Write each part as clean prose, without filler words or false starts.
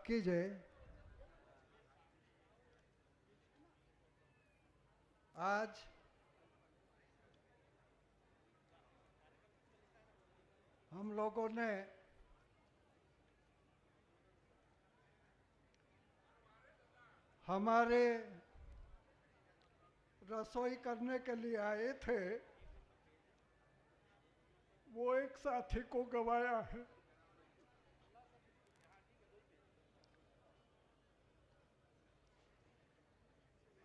माफ कीजिए, आज हम लोगों ने हमारे रसोई करने के लिए आए थे, वो एक साथी को गंवाया है।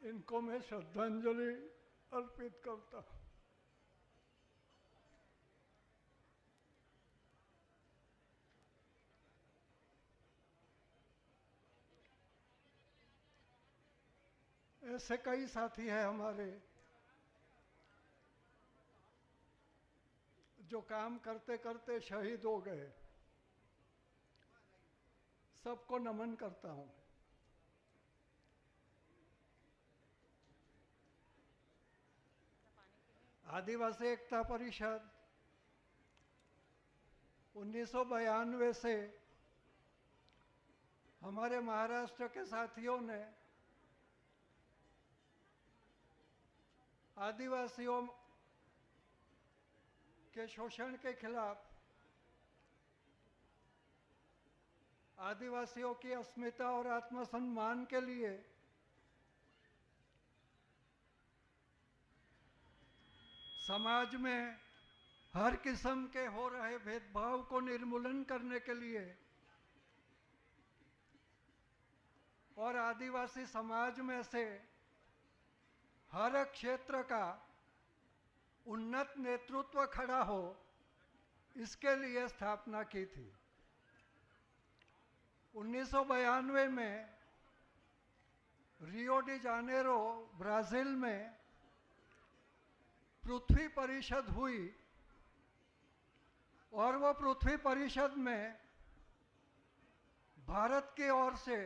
इनको मैं श्रद्धांजलि अर्पित करता हूँ। ऐसे कई साथी हैं हमारे जो काम करते करते शहीद हो गए। सबको नमन करता हूँ। आदिवासी एकता परिषद 1992 से हमारे महाराष्ट्र के साथियों ने आदिवासियों के शोषण के खिलाफ, आदिवासियों की अस्मिता और आत्मसम्मान के लिए समाज में हर किस्म के हो रहे भेदभाव को निर्मूलन करने के लिए और आदिवासी समाज में से हर क्षेत्र का उन्नत नेतृत्व खड़ा हो, इसके लिए स्थापना की थी। 1992 में रियो डी जानेरो, ब्राजील में पृथ्वी परिषद हुई और वो पृथ्वी परिषद में भारत की ओर से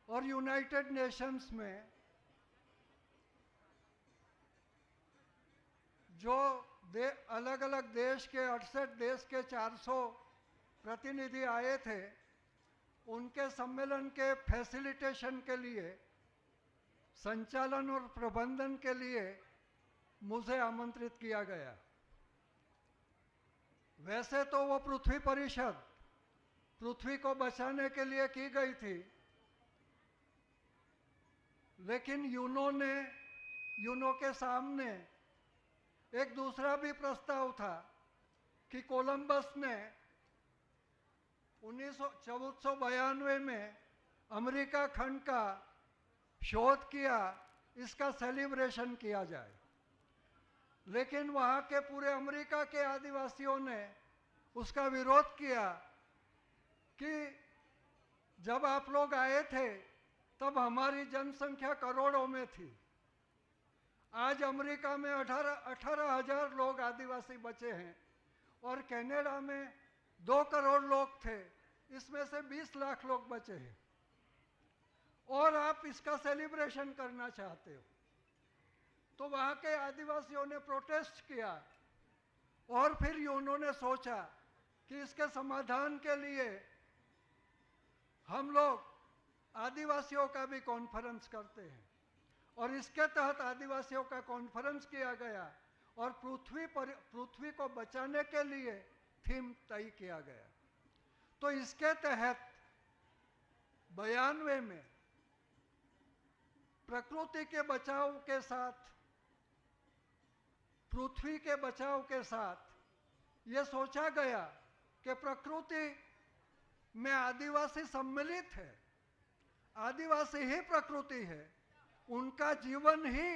और यूनाइटेड नेशंस में जो अलग अलग देश के 68 देश के 400 प्रतिनिधि आए थे, उनके सम्मेलन के फैसिलिटेशन के लिए, संचालन और प्रबंधन के लिए मुझे आमंत्रित किया गया। वैसे तो वो पृथ्वी परिषद पृथ्वी को बचाने के लिए की गई थी, लेकिन यूनो के सामने एक दूसरा भी प्रस्ताव था कि कोलंबस ने 1492 में अमेरिका खंड का शोध किया, इसका सेलिब्रेशन किया जाए। लेकिन वहाँ के पूरे अमेरिका के आदिवासियों ने उसका विरोध किया कि जब आप लोग आए थे तब हमारी जनसंख्या करोड़ों में थी। आज अमेरिका में 18,000 लोग आदिवासी बचे हैं और कनाडा में 2 करोड़ लोग थे, इसमें से 20 लाख लोग बचे हैं, और आप इसका सेलिब्रेशन करना चाहते हो। तो वहाँ के आदिवासियों ने प्रोटेस्ट किया और फिर उन्होंने सोचा कि इसके समाधान के लिए हम लोग आदिवासियों का भी कॉन्फ्रेंस करते हैं, और इसके तहत आदिवासियों का कॉन्फ्रेंस किया गया और पृथ्वी को बचाने के लिए थीम तय किया गया। तो इसके तहत 92 में प्रकृति के बचाव के साथ, पृथ्वी के बचाव के साथ ये सोचा गया कि प्रकृति में आदिवासी सम्मिलित है, आदिवासी ही प्रकृति है, उनका जीवन ही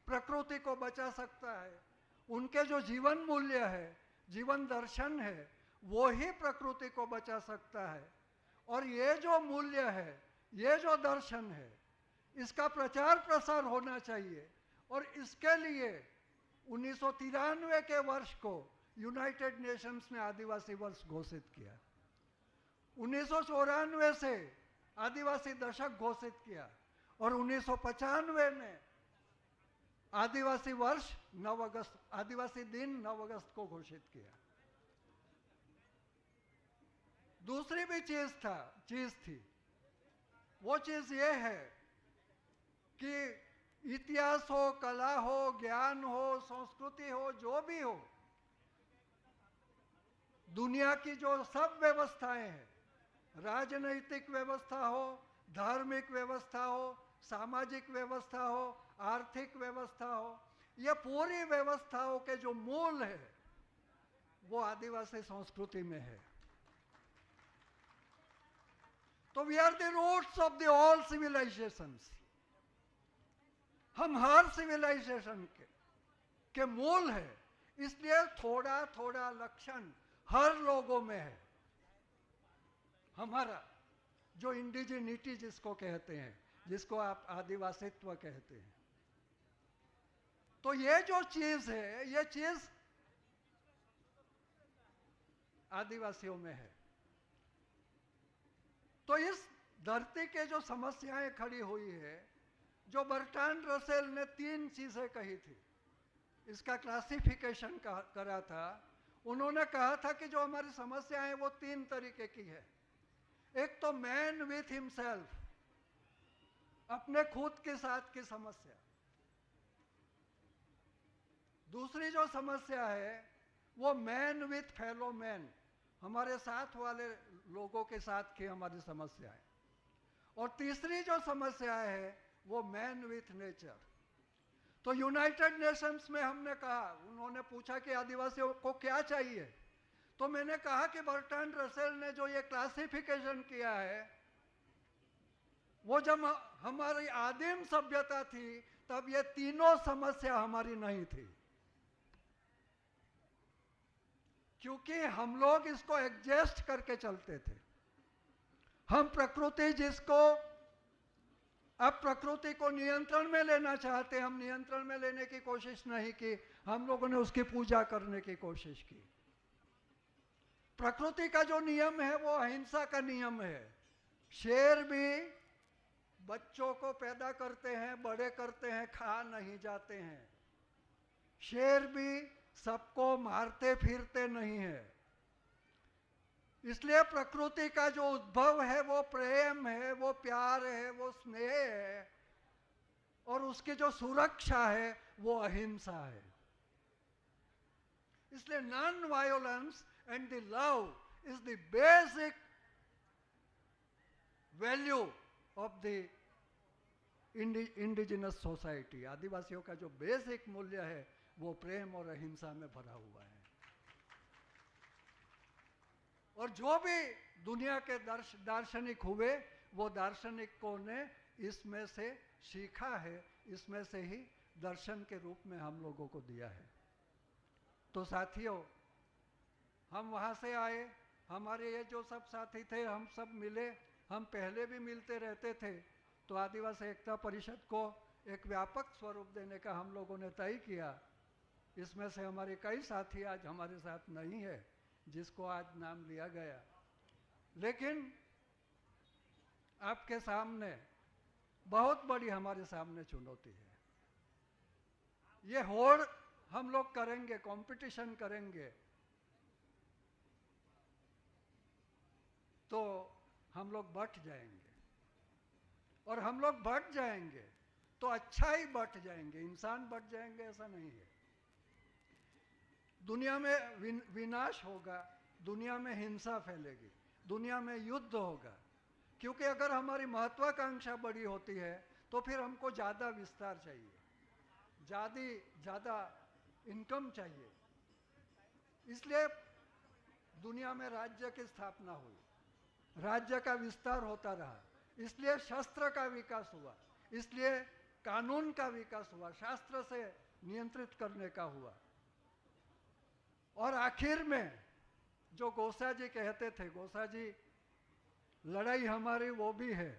प्रकृति को बचा सकता है, उनके जो जीवन मूल्य है, जीवन दर्शन है, वो ही प्रकृति को बचा सकता है। और ये जो मूल्य है, ये जो दर्शन है, इसका प्रचार प्रसार होना चाहिए। और इसके लिए 1993 के वर्ष को यूनाइटेड नेशंस ने आदिवासी वर्ष घोषित किया। 1994 से आदिवासी दशक घोषित किया और 1995 में आदिवासी वर्ष 9 अगस्त, आदिवासी दिन 9 अगस्त को घोषित किया। दूसरी भी चीज थी। वो चीज ये है कि इतिहास हो, कला हो, ज्ञान हो, संस्कृति हो, जो भी हो, दुनिया की जो सब व्यवस्थाएं हैं, राजनैतिक व्यवस्था हो, धार्मिक व्यवस्था हो, सामाजिक व्यवस्था हो, आर्थिक व्यवस्था हो, ये पूरी व्यवस्थाओं के जो मूल है वो आदिवासी संस्कृति में है। तो we are the roots of the all civilisations. हम हर सिविलाइजेशन के मूल है। इसलिए थोड़ा थोड़ा लक्षण हर लोगों में है। हमारा जो इंडिजिनिटी जिसको कहते हैं, जिसको आप आदिवासित्व कहते हैं, तो ये जो चीज है, ये चीज आदिवासियों में है। तो इस धरती के जो समस्याएं खड़ी हुई है, जो बर्ट्रांड रसेल ने 3 चीजें कही थी, इसका क्लासिफिकेशन करा था। उन्होंने कहा था कि जो हमारी समस्या है वो 3 तरीके की है। एक तो मैन विथ हिमसेल्फ, अपने खुद के साथ की समस्या। दूसरी जो समस्या है वो मैन विथ फेलो मैन, हमारे साथ वाले लोगों के साथ की हमारी समस्या है। और तीसरी जो समस्या है वो मैन विथ नेचर। तो यूनाइटेड नेशंस में हमने कहा, उन्होंने पूछा कि आदिवासियों को क्या चाहिए, तो मैंने कहा कि बर्ट्रांड रसेल ने जो ये क्लासिफिकेशन किया है, वो जब हमारी आदिम सभ्यता थी तब ये तीनों समस्या हमारी नहीं थी, क्योंकि हम लोग इसको एडजस्ट करके चलते थे। हम प्रकृति जिसको, अब प्रकृति को नियंत्रण में लेना चाहते, हम नियंत्रण में लेने की कोशिश नहीं की, हम लोगों ने उसकी पूजा करने की कोशिश की। प्रकृति का जो नियम है वो अहिंसा का नियम है। शेर भी बच्चों को पैदा करते हैं, बड़े करते हैं, खा नहीं जाते हैं। शेर भी सबको मारते फिरते नहीं है। इसलिए प्रकृति का जो उद्भव है वो प्रेम है, वो प्यार है, वो स्नेह है, और उसकी जो सुरक्षा है वो अहिंसा है। इसलिए non violence and the love is the basic value of the indigenous society. आदिवासियों का जो बेसिक मूल्य है वो प्रेम और अहिंसा में भरा हुआ है। और जो भी दुनिया के दार्शनिक हुए, वो दार्शनिकों ने इसमें से सीखा है, इसमें से ही दर्शन के रूप में हम लोगों को दिया है। तो साथियों, हम वहाँ से आए, हमारे ये जो सब साथी थे, हम सब मिले, हम पहले भी मिलते रहते थे। तो आदिवासी एकता परिषद को एक व्यापक स्वरूप देने का हम लोगों ने तय किया। इसमें से हमारे कई साथी आज हमारे साथ नहीं है, जिसको आज नाम लिया गया, लेकिन आपके सामने बहुत बड़ी हमारे सामने चुनौती है। ये होड़ हम लोग करेंगे, कंपटीशन करेंगे, तो हम लोग बट जाएंगे, और हम लोग बट जाएंगे तो अच्छा ही बट जाएंगे, इंसान बट जाएंगे ऐसा नहीं है। दुनिया में विनाश होगा, दुनिया में हिंसा फैलेगी, दुनिया में युद्ध होगा, क्योंकि अगर हमारी महत्वाकांक्षा बड़ी होती है तो फिर हमको ज़्यादा विस्तार चाहिए, ज़्यादा इनकम चाहिए। इसलिए दुनिया में राज्य की स्थापना हुई, राज्य का विस्तार होता रहा, इसलिए शस्त्र का विकास हुआ, इसलिए कानून का विकास हुआ, शास्त्र से नियंत्रित करने का हुआ। और आखिर में जो गोसा जी कहते थे, गोसा जी, लड़ाई हमारी वो भी है।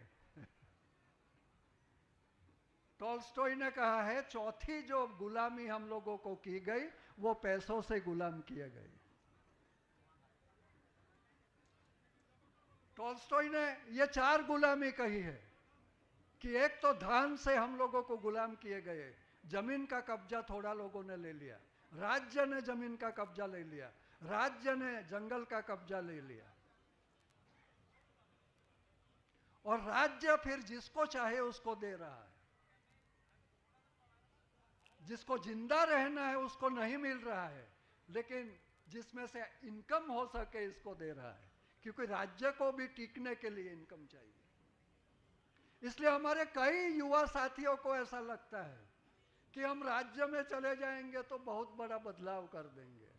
टॉल्स्टॉय ने कहा है, चौथी जो गुलामी हम लोगों को की गई वो पैसों से गुलाम किए गए। टॉल्स्टॉय ने ये 4 गुलामी कही है कि एक तो धन से हम लोगों को गुलाम किए गए, जमीन का कब्जा थोड़ा लोगों ने ले लिया, राज्य ने जमीन का कब्जा ले लिया, राज्य ने जंगल का कब्जा ले लिया, और राज्य फिर जिसको चाहे उसको दे रहा है। जिसको जिंदा रहना है उसको नहीं मिल रहा है, लेकिन जिसमें से इनकम हो सके इसको दे रहा है, क्योंकि राज्य को भी टिकने के लिए इनकम चाहिए। इसलिए हमारे कई युवा साथियों को ऐसा लगता है कि हम राज्य में चले जाएंगे तो बहुत बड़ा बदलाव कर देंगे,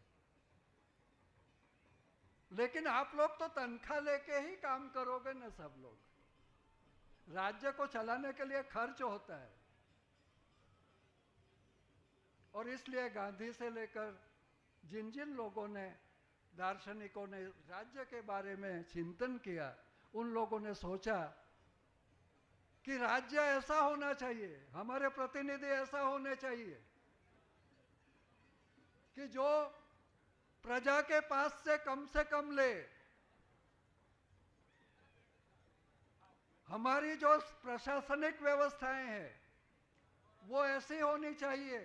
लेकिन आप लोग तो तनख्वाह लेके ही काम करोगे ना। सब लोग राज्य को चलाने के लिए खर्च होता है, और इसलिए गांधी से लेकर जिन जिन लोगों ने, दार्शनिकों ने राज्य के बारे में चिंतन किया, उन लोगों ने सोचा कि राज्य ऐसा होना चाहिए, हमारे प्रतिनिधि ऐसा होने चाहिए कि जो प्रजा के पास से कम ले। हमारी जो प्रशासनिक व्यवस्थाएं हैं वो ऐसी होनी चाहिए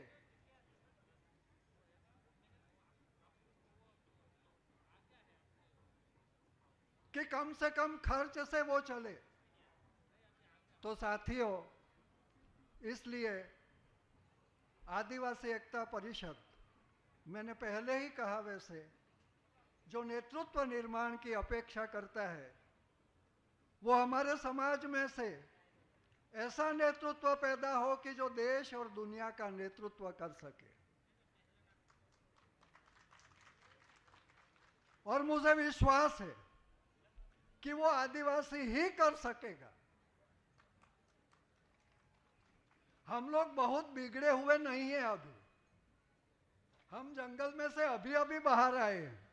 कि कम से कम खर्च से वो चले। तो साथियों, इसलिए आदिवासी एकता परिषद, मैंने पहले ही कहा वैसे, जो नेतृत्व निर्माण की अपेक्षा करता है वो हमारे समाज में से ऐसा नेतृत्व पैदा हो कि जो देश और दुनिया का नेतृत्व कर सके। और मुझे विश्वास है कि वो आदिवासी ही कर सकेगा। हम लोग बहुत बिगड़े हुए नहीं हैं अभी, हम जंगल में से अभी अभी बाहर आए हैं।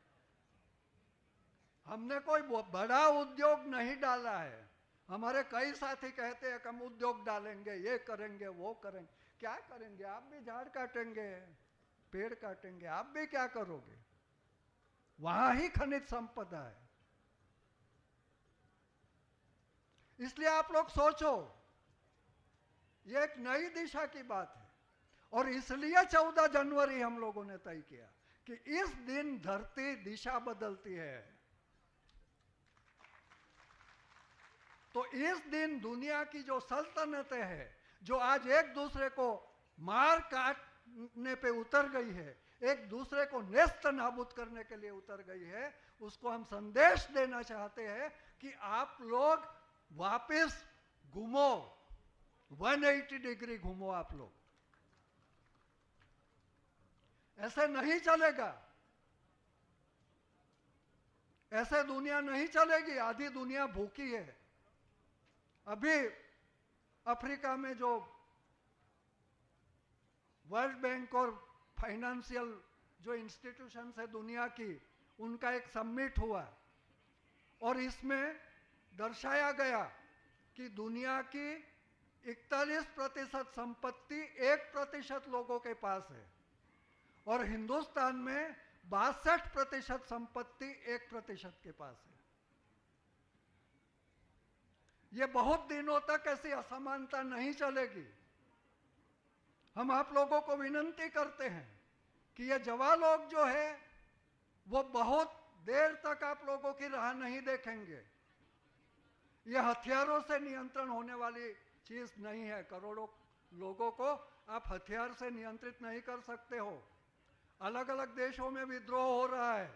हमने कोई बड़ा उद्योग नहीं डाला है। हमारे कई साथी कहते हैं कि हम उद्योग डालेंगे, ये करेंगे, वो करेंगे। क्या करेंगे? आप भी झाड़ काटेंगे, पेड़ काटेंगे, आप भी क्या करोगे? वहां ही खनिज संपदा है। इसलिए आप लोग सोचो, ये एक नई दिशा की बात है, और इसलिए 14 जनवरी हम लोगों ने तय किया कि इस दिन धरती दिशा बदलती है। तो इस दिन दुनिया की जो सल्तनतें हैं, जो आज एक दूसरे को मार काटने पे उतर गई है, एक दूसरे को नेस्त नाबूद करने के लिए उतर गई है, उसको हम संदेश देना चाहते हैं कि आप लोग वापस घूमो, 180 डिग्री घूमो। आप लोग, ऐसे नहीं चलेगा, ऐसे दुनिया नहीं चलेगी। आधी दुनिया भूखी है। अभी अफ्रीका में जो वर्ल्ड बैंक और फाइनेंशियल जो इंस्टीट्यूशंस है दुनिया की, उनका एक समिट हुआ, और इसमें दर्शाया गया कि दुनिया की 41% संपत्ति 1% लोगों के पास है, और हिंदुस्तान में 62% संपत्ति 1% के पास है। ये बहुत दिनों तक ऐसी असमानता नहीं चलेगी। हम आप लोगों को विनंती करते हैं कि ये जवा लोग जो है वो बहुत देर तक आप लोगों की राह नहीं देखेंगे। ये हथियारों से नियंत्रण होने वाली चीज नहीं है। करोड़ों लोगों को आप हथियार से नियंत्रित नहीं कर सकते हो। अलग अलग देशों में विद्रोह हो रहा है,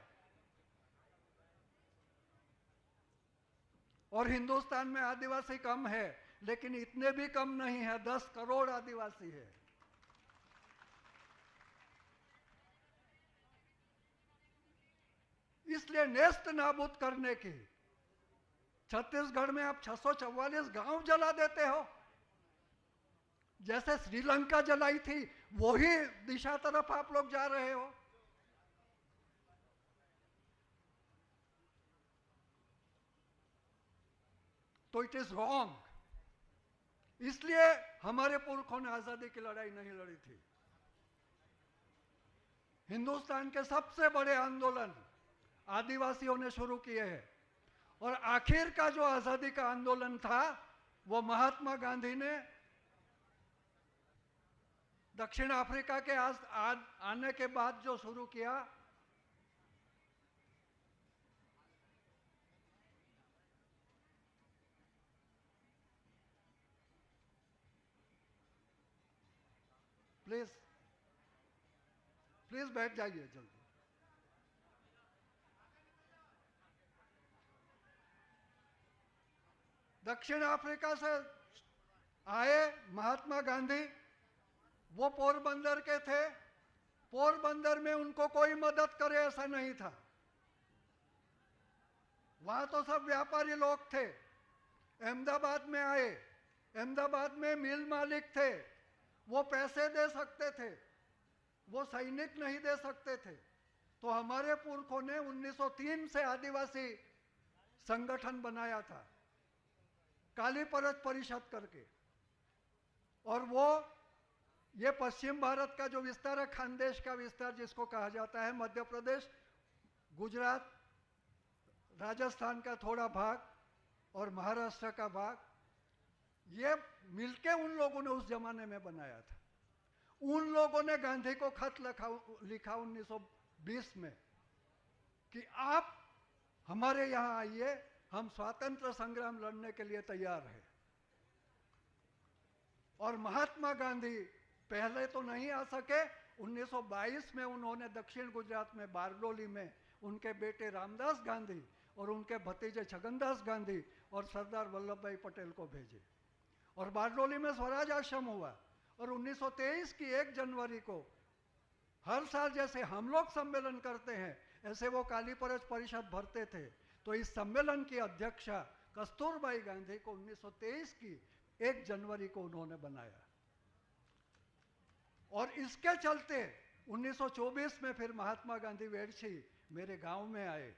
और हिंदुस्तान में आदिवासी कम है, लेकिन इतने भी कम नहीं है। 10 करोड़ आदिवासी है। इसलिए नेस्त नाबूद करने की, छत्तीसगढ़ में आप 644 गांव जला देते हो, जैसे श्रीलंका जलाई थी, वही दिशा तरफ आप लोग जा रहे हो। तो इट इज रॉन्ग। इसलिए हमारे पुरखों ने आजादी की लड़ाई नहीं लड़ी थी। हिंदुस्तान के सबसे बड़े आंदोलन आदिवासियों ने शुरू किए हैं, और आखिर का जो आजादी का आंदोलन था वो महात्मा गांधी ने दक्षिण अफ्रीका के आने के बाद जो शुरू किया, प्लीज प्लीज बैठ जाइए जल्दी। दक्षिण अफ्रीका से आए महात्मा गांधी, वो पोरबंदर के थे। पोरबंदर में उनको कोई मदद करे ऐसा नहीं था, वहां तो सब व्यापारी लोग थे। अहमदाबाद में आए, अहमदाबाद में मिल मालिक थे, वो पैसे दे सकते थे, वो सैनिक नहीं दे सकते थे। तो हमारे पुरखों ने 1903 से आदिवासी संगठन बनाया था, काली परज परिषद करके। और वो ये पश्चिम भारत का जो विस्तार है, खानदेश का विस्तार जिसको कहा जाता है, मध्य प्रदेश, गुजरात, राजस्थान का थोड़ा भाग और महाराष्ट्र का भाग, ये मिलके उन लोगों ने उस जमाने में बनाया था। उन लोगों ने गांधी को खत लिखा 1920 में कि आप हमारे यहां आइए, हम स्वातंत्र संग्राम लड़ने के लिए तैयार हैं। और महात्मा गांधी पहले तो नहीं आ सके। 1922 में उन्होंने दक्षिण गुजरात में बारडोली में उनके बेटे रामदास गांधी और उनके भतीजे छगनदास गांधी और सरदार वल्लभ भाई पटेल को भेजे, और बारडोली में स्वराज आश्रम हुआ। और 1923 की 1 जनवरी को हर साल जैसे हम लोग सम्मेलन करते हैं, ऐसे वो काली परज परिषद भरते थे। तो इस सम्मेलन की अध्यक्षा कस्तूरबाई गांधी को 1923 की 1 जनवरी को उन्होंने बनाया। और इसके चलते 1924 में फिर महात्मा गांधी वेडछी मेरे गांव में आए,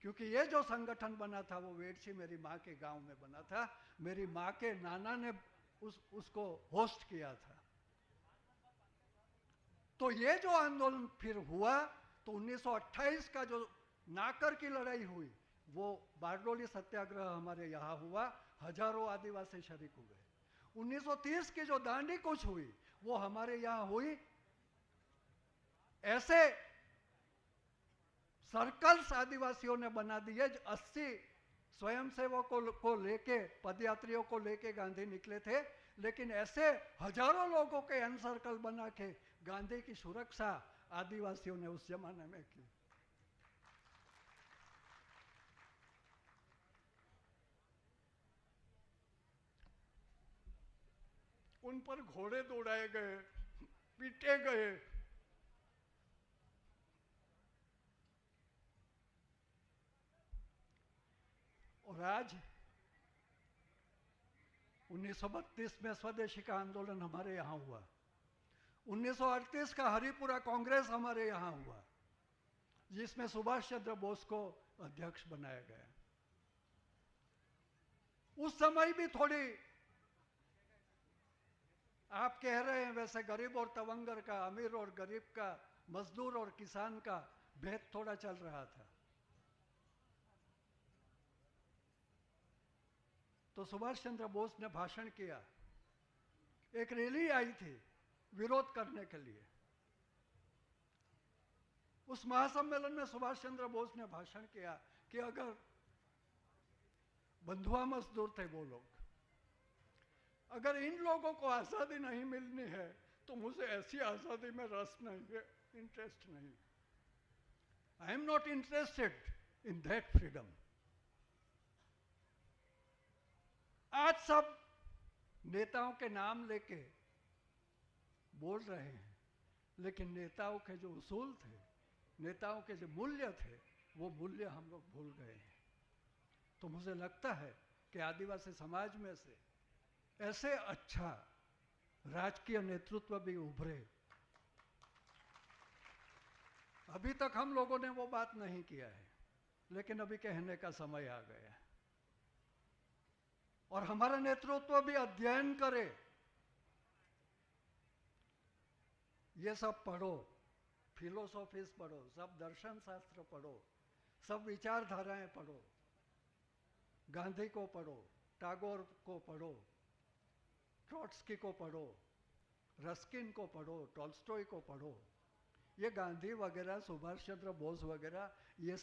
क्योंकि ये जो संगठन बना था वो वेडछी मेरी माँ के गांव में बना था। मेरी माँ के नाना ने उसको होस्ट किया था। तो ये जो आंदोलन फिर हुआ, तो 1928 का जो नाकर की लड़ाई हुई, वो बारडोली सत्याग्रह हमारे यहाँ हुआ, हजारों आदिवासी शरीक हुए। 1930 की जो दांडी कूच हुई, वो हमारे यहाँ हुई। ऐसे सर्कल्स आदिवासियों ने बना दिए। 80 स्वयंसेवकों को लेके, पदयात्रियों को लेके गांधी निकले थे, लेकिन ऐसे हजारों लोगों के एनसर्कल बना के गांधी की सुरक्षा आदिवासियों ने उस जमाने में की। उन पर घोड़े दौड़ाए गए, पीटे गए। और आज 1932 में स्वदेशी का आंदोलन हमारे यहाँ हुआ। 1938 का हरिपुरा कांग्रेस हमारे यहाँ हुआ, जिसमें सुभाष चंद्र बोस को अध्यक्ष बनाया गया। उस समय भी थोड़ी, आप कह रहे हैं वैसे, गरीब और तवंगर का, अमीर और गरीब का, मजदूर और किसान का भेद थोड़ा चल रहा था। तो सुभाष चंद्र बोस ने भाषण किया, एक रैली आई थी विरोध करने के लिए। उस महासम्मेलन में सुभाष चंद्र बोस ने भाषण किया कि अगर बंधुआ मजदूर थे वो लोग, अगर इन लोगों को आज़ादी नहीं मिलनी है तो मुझे ऐसी आज़ादी में रस नहीं है, इंटरेस्ट नहीं। I am not interested in that freedom. आज सब नेताओं के नाम लेके बोल रहे हैं, लेकिन नेताओं के जो उसूल थे, नेताओं के जो मूल्य थे, वो मूल्य हम लोग भूल गए हैं। तो मुझे लगता है कि आदिवासी समाज में से ऐसे अच्छा राजकीय नेतृत्व भी उभरे। अभी तक हम लोगों ने वो बात नहीं किया है, लेकिन अभी कहने का समय आ गया है। और हमारा नेतृत्व भी अध्ययन करे। ये सब पढ़ो, फिलोसॉफीज पढ़ो, सब दर्शन शास्त्र पढ़ो, सब विचारधाराएं पढ़ो, गांधी को पढ़ो, टैगोर को पढ़ो, ट्रॉट्स्की को पढ़ो, रस्किन को पढ़ो, टॉल्स्टॉय को पढ़ो। ये गांधी वगैरह, सुभाष चंद्र बोस वगैरह, ये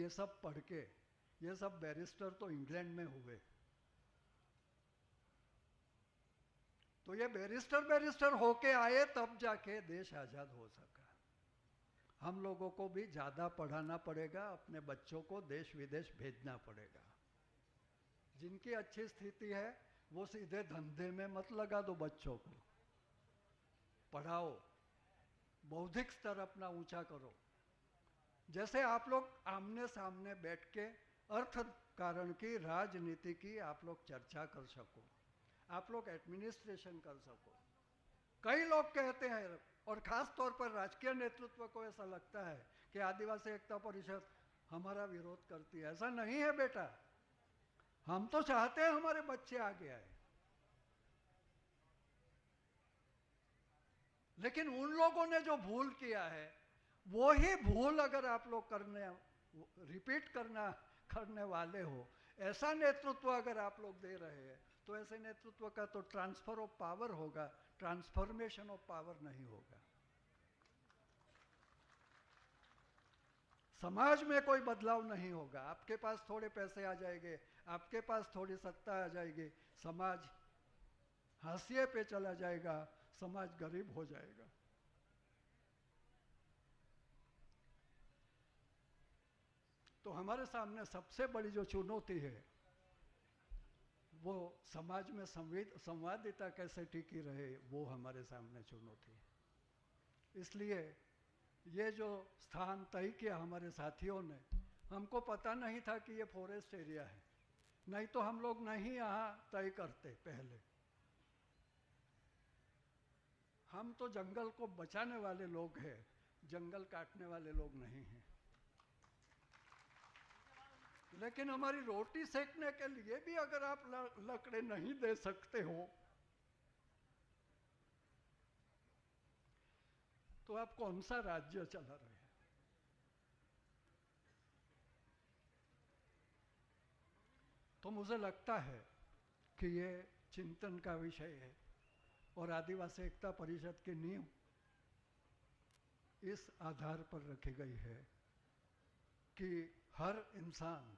सब पढ़ के, ये सब बैरिस्टर तो इंग्लैंड में हुए। तो ये बैरिस्टर होके आए तब जाके देश आज़ाद हो सका। हम लोगों को भी ज़्यादा पढ़ाना पड़ेगा, अपने बच्चों को देश विदेश भेजना पड़ेगा। जिनकी अच्छी स्थिति है वो सीधे धंधे में मत लगा दो, बच्चों को पढ़ाओ, बौद्धिक स्तर अपना ऊंचा करो। जैसे आप लोग आमने सामने बैठ के अर्थ कारण की, राजनीति की आप लोग चर्चा कर सको, आप लोग एडमिनिस्ट्रेशन कर सको। कई लोग कहते हैं, और खास तौर पर राजकीय नेतृत्व को ऐसा लगता है कि आदिवासी एकता परिषद हमारा विरोध करती है। ऐसा नहीं है बेटा, हम तो चाहते हैं हमारे बच्चे आगे आए, लेकिन उन लोगों ने जो भूल किया है वो ही भूल अगर आप लोग रिपीट करने वाले हो, ऐसा नेतृत्व अगर आप लोग दे रहे हैं, तो ऐसे नेतृत्व का तो ट्रांसफर ऑफ पावर होगा, ट्रांसफॉर्मेशन ऑफ पावर नहीं होगा। समाज में कोई बदलाव नहीं होगा। आपके पास थोड़े पैसे आ जाएंगे, आपके पास थोड़ी सत्ता आ जाएगी, समाज हाशिए पे चला जाएगा, समाज गरीब हो जाएगा। तो हमारे सामने सबसे बड़ी जो चुनौती है वो समाज में संवादिता कैसे टिकी रहे, वो हमारे सामने चुनौती है। इसलिए ये जो स्थान तय किया हमारे साथियों ने, हमको पता नहीं था कि ये फॉरेस्ट एरिया है, नहीं तो हम लोग नहीं यहाँ तय करते पहले। हम तो जंगल को बचाने वाले लोग हैं, जंगल काटने वाले लोग नहीं हैं। लेकिन हमारी रोटी सेकने के लिए भी अगर आप लकड़े नहीं दे सकते हो तो आप कौन सा राज्य चला रहे हैं? तो मुझे लगता है कि ये चिंतन का विषय है, और आदिवासी एकता परिषद की नींव इस आधार पर रखी गई है कि हर इंसान